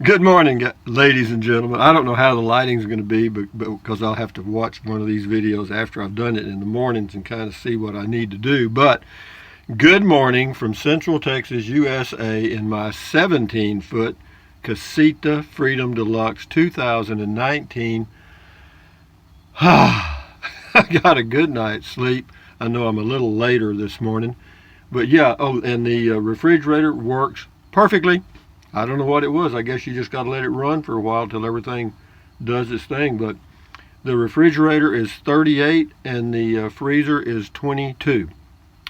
Good morning, ladies and gentlemen. I don't know how the lighting's going to be, but because I'll have to watch one of these videos after I've done it in the mornings and kind of see what I need to do. But good morning from Central Texas, USA, in my 17-foot Casita Freedom Deluxe 2019. I got a good night's sleep. I know I'm a little later this morning, but yeah. Oh, and the refrigerator works perfectly. I don't know what it was. I guess you just got to let it run for a while till everything does its thing. But the refrigerator is 38 and the freezer is 22.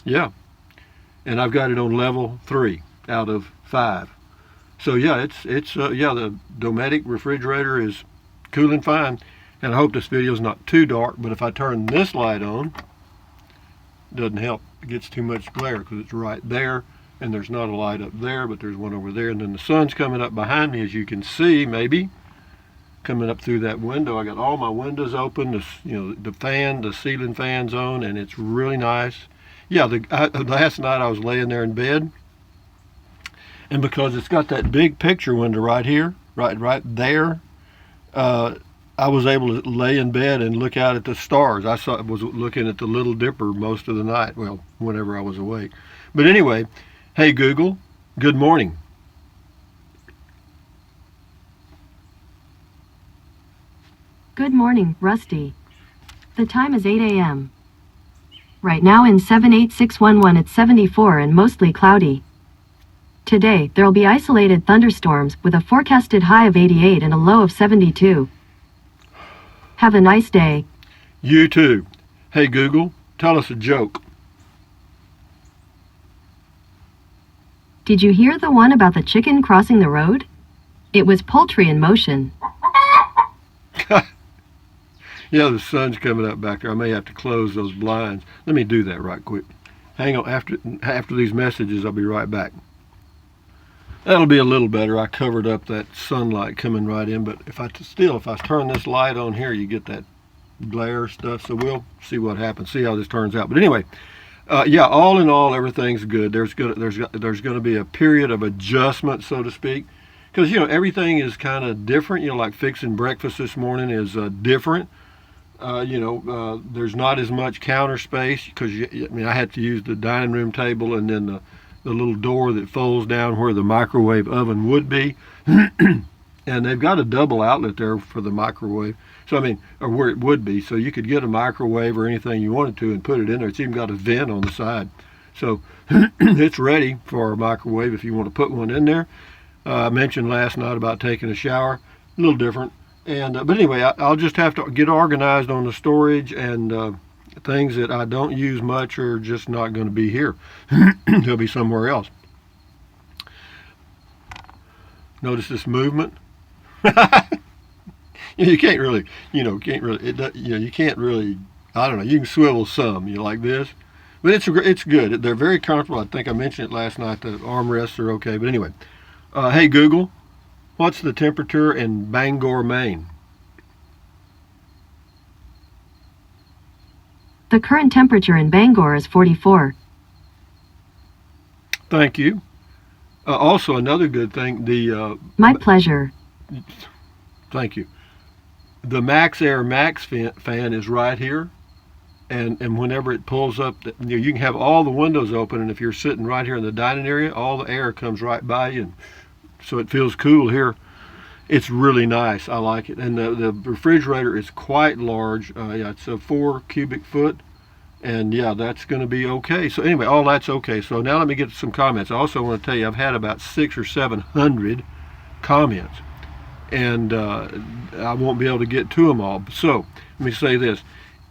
Yeah, and I've got it on level 3 out of 5. So yeah, the Dometic refrigerator is cool and fine. And I hope this video is not too dark. But if I turn this light on, it doesn't help. It gets too much glare because it's right there. And there's not a light up there, but there's one over there. And then the sun's coming up behind me, as you can see, maybe, coming up through that window. I got all my windows open, the ceiling fan's on, and it's really nice. Yeah, last night I was laying there in bed, and because it's got that big picture window right here, right there, I was able to lay in bed and look out at the stars. I was looking at the Little Dipper most of the night, well, whenever I was awake. But anyway, hey Google, good morning. Good morning, Rusty. The time is 8 a.m. Right now in 78611 it's 74 and mostly cloudy. Today, there'll be isolated thunderstorms with a forecasted high of 88 and a low of 72. Have a nice day. You too. Hey Google, tell us a joke. Did you hear the one about the chicken crossing the road? It was poultry in motion. Yeah, the sun's coming up back there. I may have to close those blinds. Let me do that right quick. Hang on, after these messages, I'll be right back. That'll be a little better. I covered up that sunlight coming right in, but if I turn this light on here, you get that glare stuff. So we'll see what happens. See how this turns out. But anyway, yeah, all in all, everything's good. There's going to be a period of adjustment, so to speak, because everything is kind of different. Like fixing breakfast this morning is different. There's not as much counter space because I had to use the dining room table and then the little door that folds down where the microwave oven would be. And they've got a double outlet there for the microwave. So, or where it would be. So you could get a microwave or anything you wanted to and put it in there. It's even got a vent on the side. So it's ready for a microwave if you want to put one in there. I mentioned last night about taking a shower. A little different. But anyway, I'll just have to get organized on the storage, and things that I don't use much are just not going to be here. They'll be somewhere else. Notice this movement. You can't really, you can't really, I don't know, you can swivel some, like this. But it's good. They're very comfortable. I think I mentioned it last night. The armrests are okay. But anyway, hey Google, what's the temperature in Bangor, Maine? The current temperature in Bangor is 44. Thank you. Also, another good thing, My pleasure. Thank you. The MaxxAir Max fan is right here, and whenever it pulls up, you can have all the windows open, and if you're sitting right here in the dining area, all the air comes right by you, and so it feels cool here. It's really nice. I like it. And the refrigerator is quite large. Yeah, it's a 4 cubic foot. And yeah, that's going to be okay. So anyway, all that's okay. So now let me get to some comments. I also want to tell you I've had about 600 or 700 comments. And I won't be able to get to them all. So let me say this.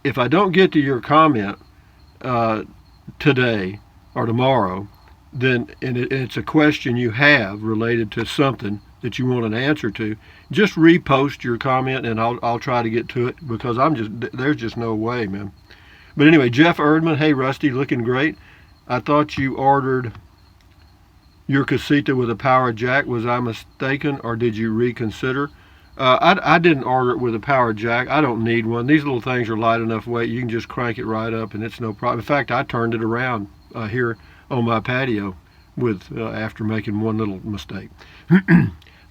If I don't get to your comment today or tomorrow, then it's a question you have related to something that you want an answer to, just repost your comment and I'll try to get to it, because there's just no way, man. But anyway, Jeff Erdman, hey Rusty, looking great. I thought you ordered your Casita with a power jack. Was I mistaken, or did you reconsider? I didn't order it with a power jack. I don't need one. These little things are light enough weight. You can just crank it right up and it's no problem. In fact, I turned it around here on my patio with after making one little mistake.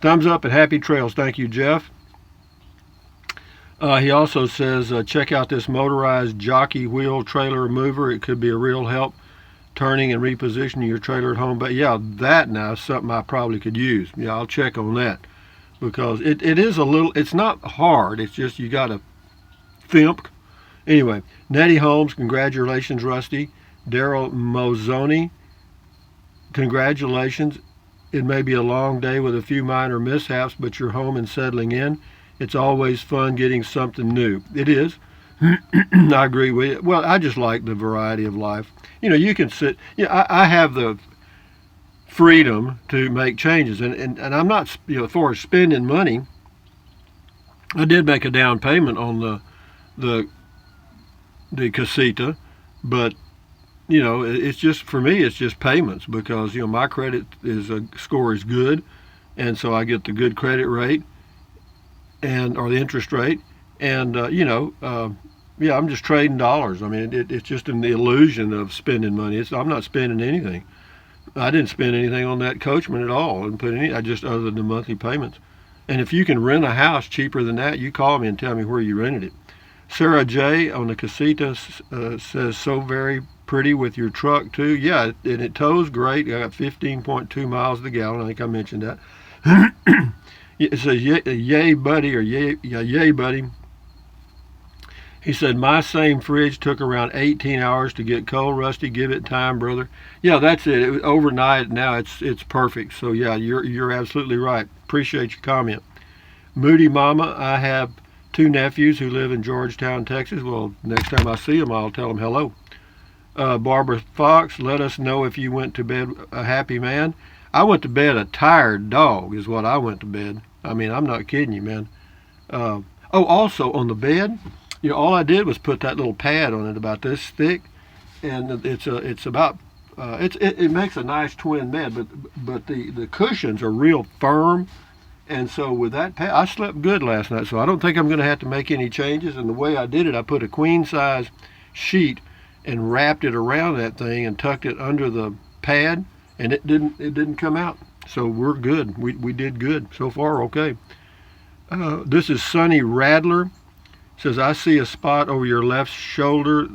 Thumbs up and happy trails. Thank you, Jeff. He also says, check out this motorized jockey wheel trailer mover. It could be a real help turning and repositioning your trailer at home. But yeah, that now is something I probably could use. Yeah, I'll check on that, because it is a little, it's not hard. It's just you got to thimp. Anyway, Nettie Holmes, congratulations, Rusty. Daryl Mozzoni, congratulations. It may be a long day with a few minor mishaps, but you're home and settling in. It's always fun getting something new. It is. I agree with you. Well, I just like the variety of life. You know, you can sit, I have the freedom to make changes. And I'm not, as far as spending money, I did make a down payment on the Casita, but, it's just, for me, it's just payments, because, my credit score is good. And so I get the good credit rate, or the interest rate, and I'm just trading dollars. I mean, it's just in the illusion of spending money. I'm not spending anything. I didn't spend anything on that Coachman at all, and I just, other than the monthly payments. And if you can rent a house cheaper than that, you call me and tell me where you rented it. Sarah J on the Casita says, so very pretty with your truck too. Yeah, and it tows great. I got 15.2 miles to the gallon. I think I mentioned that. It says, yay, buddy, or yay, buddy. He said, my same fridge took around 18 hours to get cold, Rusty. Give it time, brother. Yeah, that's it. It was overnight. Now it's perfect. So, yeah, you're absolutely right. Appreciate your comment. Moody Mama, I have 2 nephews who live in Georgetown, Texas. Well, next time I see them, I'll tell them hello. Barbara Fox, let us know if you went to bed a happy man. I went to bed a tired dog is what I went to bed. I mean, I'm not kidding you, man. Also on the bed, all I did was put that little pad on it about this thick, and it makes a nice twin bed, but the cushions are real firm, and so with that pad, I slept good last night. So I don't think I'm going to have to make any changes. And the way I did it, I put a queen size sheet and wrapped it around that thing and tucked it under the pad, and it didn't come out. So we're good. We did good so far. Okay. This is Sonny Radler. Says, I see a spot over your left shoulder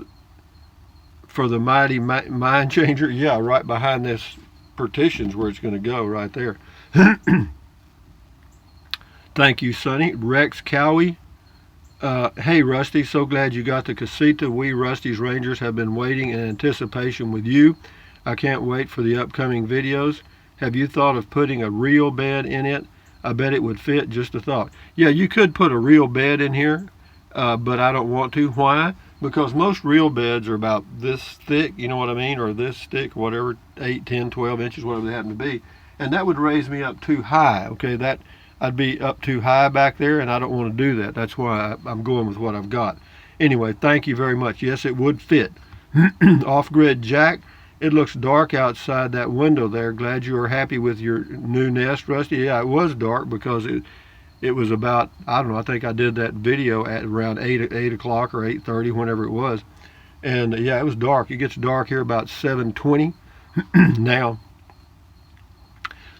for the mighty mind changer. Yeah, right behind this partition's where it's going to go, right there. Thank you, Sonny. Rex Cowie. Hey, Rusty, so glad you got the Casita. We Rusty's Rangers have been waiting in anticipation with you. I can't wait for the upcoming videos. Have you thought of putting a real bed in it? I bet it would fit. Just a thought. Yeah, you could put a real bed in here, but I don't want to. Why? Because most real beds are about this thick, you know what I mean, or this thick, whatever, 8, 10, 12 inches, whatever they happen to be. And that would raise me up too high, okay? I'd be up too high back there, and I don't want to do that. That's why I'm going with what I've got. Anyway, thank you very much. Yes, it would fit. Off-Grid Jack. It looks dark outside that window there. Glad you are happy with your new nest, Rusty. Yeah, it was dark because it was about, I don't know, I think I did that video at around 8 o'clock or 8:30, whenever it was. And yeah, it was dark. It gets dark here about 7:20 now.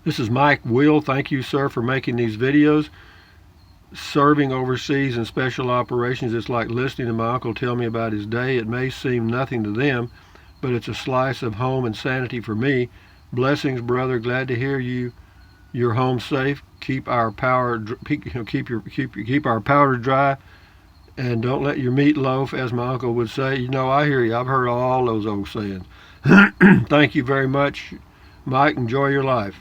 This is Mike Will. Thank you, sir, for making these videos. Serving overseas in special operations, it's like listening to my uncle tell me about his day. It may seem nothing to them, but it's a slice of home and sanity for me. Blessings, brother. Glad to hear you're home safe. Keep our power, keep our powder dry, and don't let your meat loaf, as my uncle would say. I hear you. I've heard all those old sayings. Thank you very much, Mike. Enjoy your life.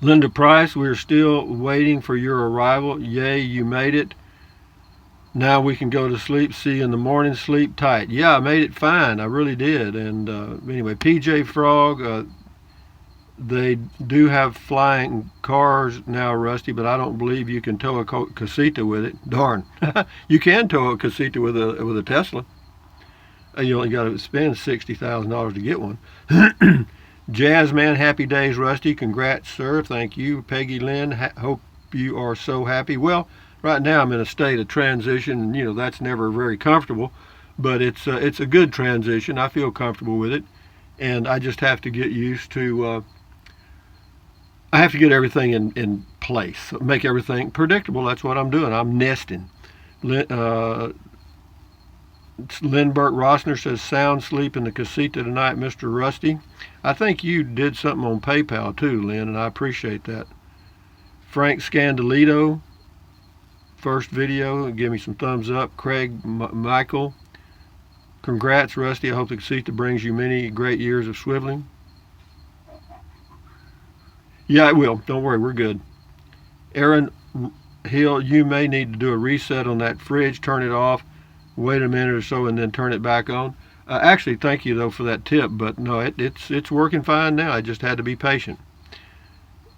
Linda Price, we're still waiting for your arrival. Yay, you made it. Now we can go to sleep. See you in the morning. Sleep tight. Yeah, I made it fine. I really did. And anyway, PJ Frog, they do have flying cars now, Rusty, but I don't believe you can tow a Casita with it. Darn. You can tow a Casita with a Tesla. You only got to spend $60,000 to get one. Jazzman, happy days, Rusty. Congrats, sir. Thank you. Peggy Lynn, hope you are so happy. Well, right now I'm in a state of transition, and that's never very comfortable, but it's a good transition. I feel comfortable with it, and I just have to get used to. I have to get everything in place, make everything predictable. That's what I'm doing. I'm nesting. Lindbergh Rossner says, sound sleep in the casita tonight, Mr. Rusty. I think you did something on PayPal too, Lynn, and I appreciate that. Frank Scandalito, first video, give me some thumbs up. Craig Michael, congrats, Rusty. I hope the casita brings you many great years of swiveling. Yeah, it will. Don't worry, we're good. Aaron Hill, you may need to do a reset on that fridge. Turn it off, wait a minute or so, and then turn it back on. Actually, thank you though for that tip, but no, it's working fine now. I just had to be patient.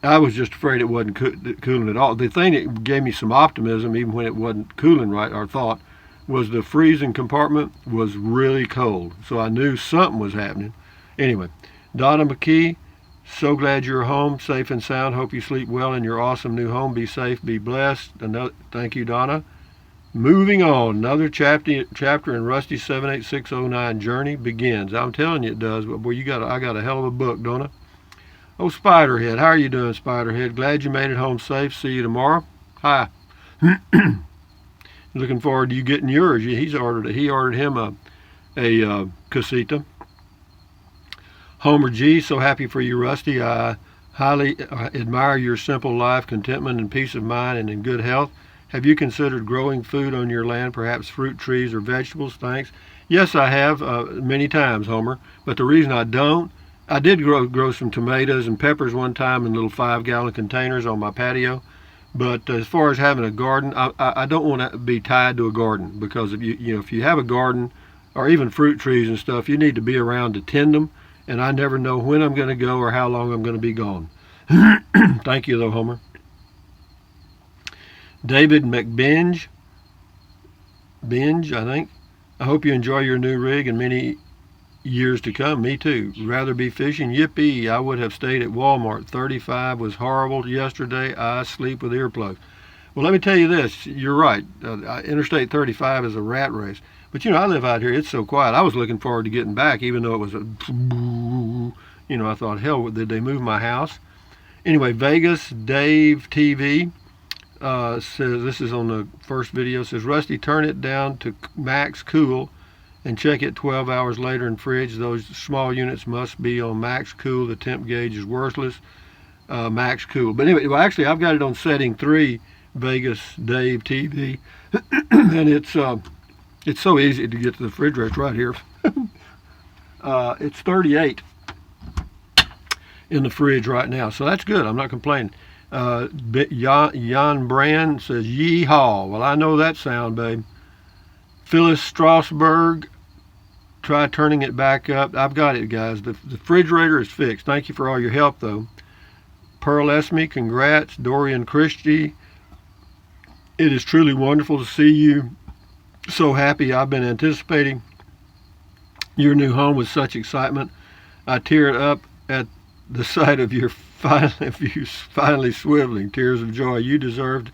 I was just afraid it wasn't cooling at all. The thing that gave me some optimism, even when it wasn't cooling right, or thought, was the freezing compartment was really cold. So I knew something was happening. Anyway, Donna McKee, so glad you're home, safe and sound. Hope you sleep well in your awesome new home. Be safe, be blessed. Thank you, Donna. Moving on, another chapter in Rusty 78609 journey begins. I'm telling you it does, but boy, I got a hell of a book, don't I? Oh, Spiderhead, how are you doing, Spiderhead? Glad you made it home safe. See you tomorrow. Hi. Looking forward to you getting yours. He ordered him a casita. Homer G, so happy for you, Rusty. I highly admire your simple life, contentment and peace of mind, and in good health. Have you considered growing food on your land, perhaps fruit trees or vegetables? Thanks. Yes, I have many times, Homer. But the reason I don't, I did grow some tomatoes and peppers one time in little 5-gallon containers on my patio. But as far as having a garden, I don't want to be tied to a garden, because if you have a garden or even fruit trees and stuff, you need to be around to tend them. And I never know when I'm going to go or how long I'm going to be gone. Thank you, though, Homer. David McBinge, I think. I hope you enjoy your new rig and many years to come. Me too. Rather be fishing. Yippee! I would have stayed at Walmart. 35 was horrible yesterday. I sleep with earplugs. Well, let me tell you this. You're right. Interstate 35 is a rat race. But, I live out here. It's so quiet. I was looking forward to getting back, even though it was I thought, hell, did they move my house? Anyway, Vegas Dave TV says, this is on the first video, says, Rusty, turn it down to max cool and check it 12 hours later in fridge. Those small units must be on max cool. The temp gauge is worthless. Max cool. But anyway, actually, I've got it on setting 3, Vegas Dave TV, and it's so easy to get to the refrigerator. It's right here. It's 38 in the fridge right now, so that's good. I'm not complaining. Jan Brand says, yeehaw. Well, I know that sound, babe. Phyllis Strasberg, try turning it back up. I've got it, guys. The refrigerator is fixed. Thank you for all your help, though. Pearl Esme, congrats. Dorian Christie, it is truly wonderful to see you so happy. I've been anticipating your new home with such excitement. I teared up at the sight of your finally swiveling. Tears of joy. You deserved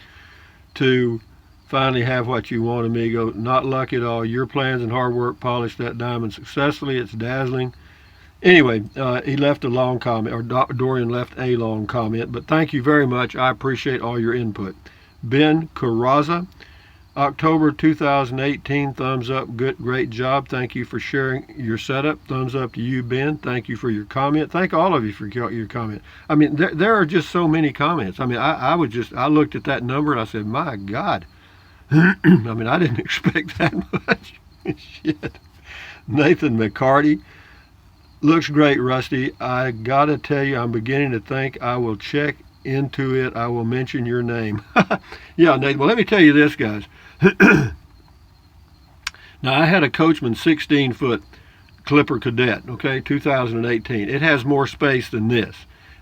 to finally have what you want, amigo. Not luck at all. Your plans and hard work polished that diamond successfully. It's dazzling. Anyway, he left a long comment, or Dorian left a long comment, but thank you very much. I appreciate all your input. Ben Carraza, October 2018, thumbs up, good, great job. Thank you for sharing your setup. Thumbs up to you, Ben. Thank you for your comment. Thank all of you for your comment. I mean, there are just so many comments. I mean, I looked at that number and I said, my God. I mean, I didn't expect that much. Shit. Nathan McCarty, looks great, Rusty. I gotta tell you, I'm beginning to think I will check into it. I will mention your name. Yeah, Nathan. Well, let me tell you this, guys. Now, I had a Coachman 16-foot Clipper Cadet, okay, 2018. It has more space than this.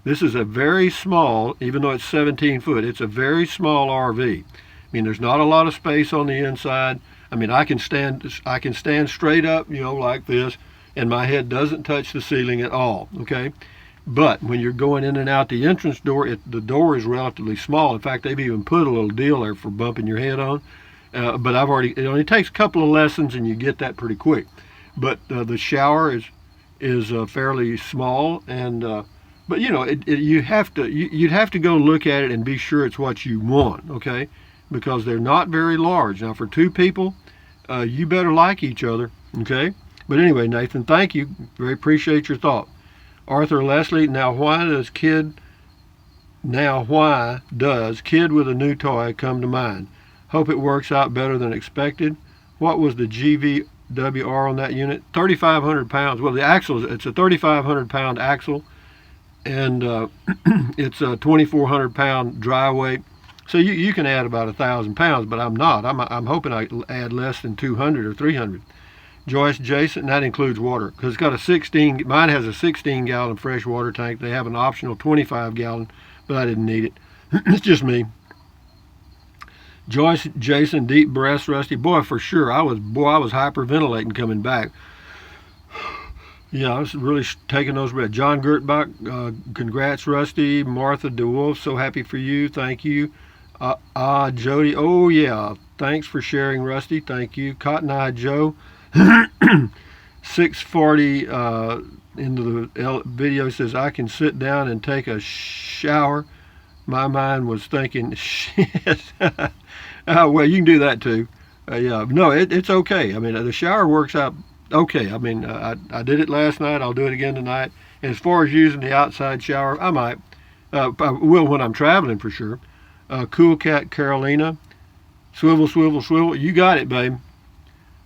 This is a very small, even though it's 17 foot, it's a very small RV. I mean, there's not a lot of space on the inside. I mean, I can stand straight up, like this, and my head doesn't touch the ceiling at all, okay? But when you're going in and out the entrance door, the door is relatively small. In fact, they've even put a little deal there for bumping your head on. But it only takes a couple of lessons and you get that pretty quick. But the shower is is fairly small, and but you know, you'd have to go look at it and be sure it's what you want, okay? Because they're not very large. Now, for two people, you better like each other, okay? But anyway, Nathan, thank you. Very appreciate your thought. Arthur Leslie, why does kid with a new toy come to mind? Hope it works out better than expected. What was the GVWR on that unit? 3,500 pounds. Well, the axle, it's a 3,500 pound axle, and it's a 2,400 pound dry weight. So you can add about 1,000 pounds, but I'm not. I'm hoping I add less than 200 or 300. Joyce Jason, that includes water, because it's got mine has a 16 gallon fresh water tank. They have an optional 25 gallon, but I didn't need it. It's just me. Joyce Jason, deep breaths, Rusty. Boy, for sure, I was hyperventilating coming back. Yeah, I was really taking those breaths. John Gertbach, congrats, Rusty. Martha DeWolf, so happy for you. Thank you. Jody, oh yeah, thanks for sharing, Rusty. Thank you. Cotton Eye Joe. 640 into the video says, I can sit down and take a shower. My mind was thinking, shit. Well, you can do that too. Yeah, no, it's okay. I mean, the shower works out okay. I mean, I did it last night. I'll do it again tonight. And as far as using the outside shower, I might. I will when I'm traveling for sure. Cool Cat Carolina. Swivel, swivel, swivel. You got it, babe.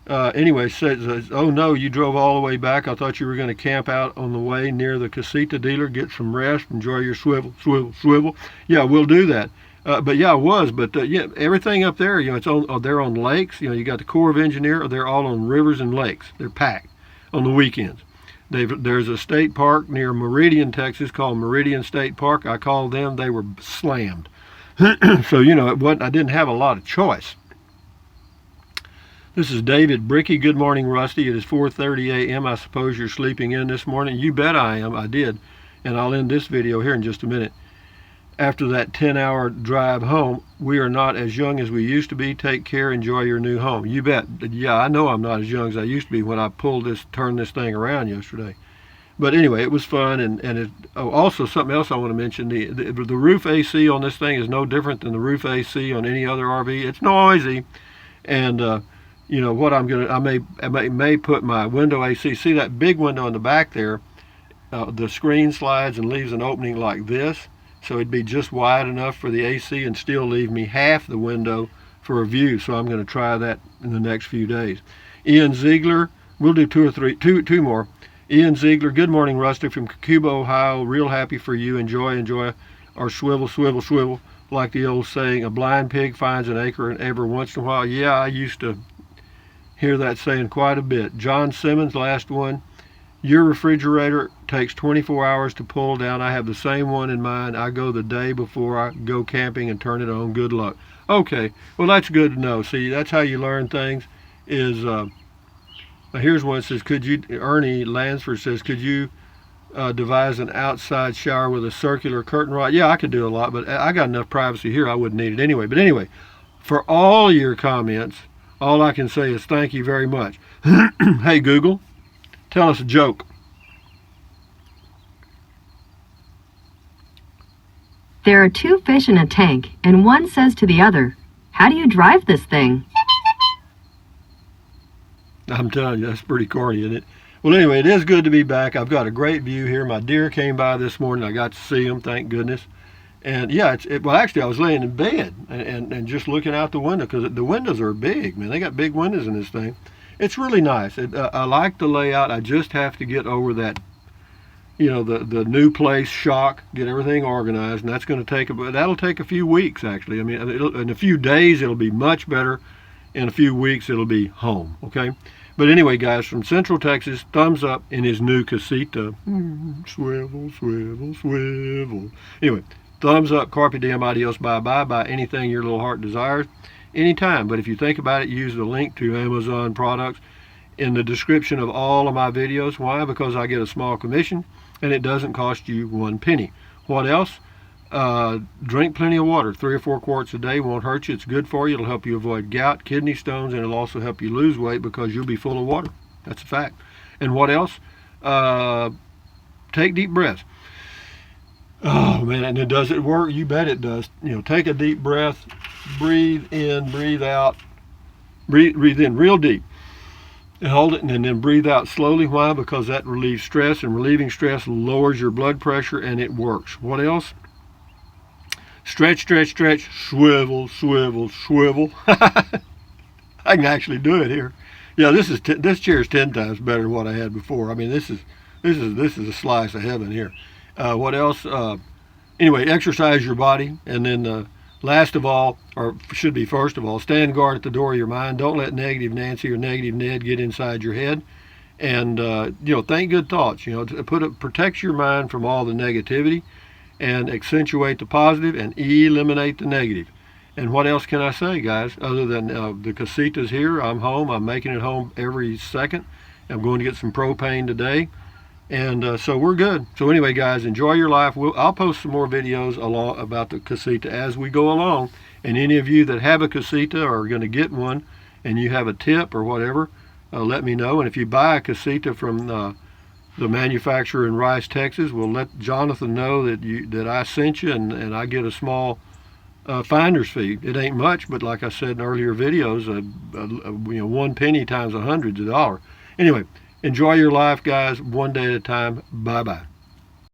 Anyway, says, oh no, you drove all the way back. I thought you were going to camp out on the way near the casita dealer, get some rest, enjoy your swivel, swivel, swivel. Yeah, we'll do that. But yeah, I was. But yeah, everything up there, you know, they're on lakes. You know, you got the Corps of Engineers. They're all on rivers and lakes. They're packed on the weekends. There's a state park near Meridian, Texas, called Meridian State Park. I called them. They were slammed. So you know, I didn't have a lot of choice. This is David Bricky. Good morning, Rusty. It is 4:30 a.m. I suppose you're sleeping in this morning. You bet I am. I did. And I'll end this video here in just a minute. After that 10-hour drive home, we are not as young as we used to be. Take care. Enjoy your new home. You bet. Yeah, I know I'm not as young as I used to be when I turned this thing around yesterday. But anyway, it was fun. And also something else I want to mention. The roof AC on this thing is no different than the roof AC on any other RV. It's noisy. And you know what I may put my window AC. See that big window in the back there? The screen slides and leaves an opening like this, so it'd be just wide enough for the AC and still leave me half the window for a view. So I'm going to try that in the next few days. Ian Ziegler, we'll do two more. Ian Ziegler, good morning, Rusty from Cuba, Ohio. Real happy for you. Enjoy our swivel, swivel, swivel. Like the old saying, a blind pig finds an acorn every once in a while. Yeah, I used to hear that saying quite a bit. John Simmons, last one. Your refrigerator takes 24 hours to pull down. I have the same one in mine. I go the day before I go camping and turn it on. Good luck. Okay, well that's good to know. See, that's how you learn things. Here's one that says, Ernie Lansford says, could you devise an outside shower with a circular curtain rod? Yeah, I could do a lot, but I got enough privacy here. I wouldn't need it anyway. But anyway, for all your comments, all I can say is thank you very much. Hey, Google, tell us a joke. There are two fish in a tank, and one says to the other, how do you drive this thing? I'm telling you, that's pretty corny, isn't it? Well, anyway, it is good to be back. I've got a great view here. My deer came by this morning. I got to see them, thank goodness. And yeah, well, actually, I was laying in bed and just looking out the window because the windows are big, man. They got big windows in this thing. It's really nice. I like the layout. I just have to get over that, you know, the new place shock, get everything organized, and that's going to that'll take a few weeks, actually. I mean, in a few days, it'll be much better. In a few weeks, it'll be home, okay? But anyway, guys, from Central Texas, thumbs up in his new casita. Swivel, swivel, swivel. Anyway. Thumbs up, carpe diem, adios, bye-bye, buy anything your little heart desires, anytime. But if you think about it, use the link to Amazon products in the description of all of my videos. Why? Because I get a small commission, and it doesn't cost you 1 penny. What else? Drink plenty of water. 3 or 4 quarts a day won't hurt you. It's good for you. It'll help you avoid gout, kidney stones, and it'll also help you lose weight because you'll be full of water. That's a fact. And what else? take deep breaths. Oh man, and does it work? You bet it does. Take a deep breath, breathe in, breathe out, breathe in real deep, and hold it, and then breathe out slowly. Why? Because that relieves stress, and relieving stress lowers your blood pressure, and it works. What else? Stretch, stretch, stretch, swivel, swivel, swivel. I can actually do it here. Yeah, this chair is 10 times better than what I had before. I mean, this is a slice of heaven here. What else? Anyway, exercise your body, and then last of all, or should be first of all, stand guard at the door of your mind. Don't let negative Nancy or negative Ned get inside your head, and think good thoughts. Protect your mind from all the negativity, and accentuate the positive and eliminate the negative. And what else can I say, guys, other than the casita's here? I'm home. I'm making it home every second. I'm going to get some propane today. And so we're good. So anyway, guys, enjoy your life. I'll post some more videos about the casita as we go along. And any of you that have a casita or are going to get one and you have a tip or whatever, let me know. And if you buy a casita from the manufacturer in Rice, Texas, we'll let Jonathan know that I sent you, and I get a small finder's fee. It ain't much, but like I said in earlier videos, 1 penny times 100 is $1. Anyway, enjoy your life, guys, one day at a time. Bye-bye.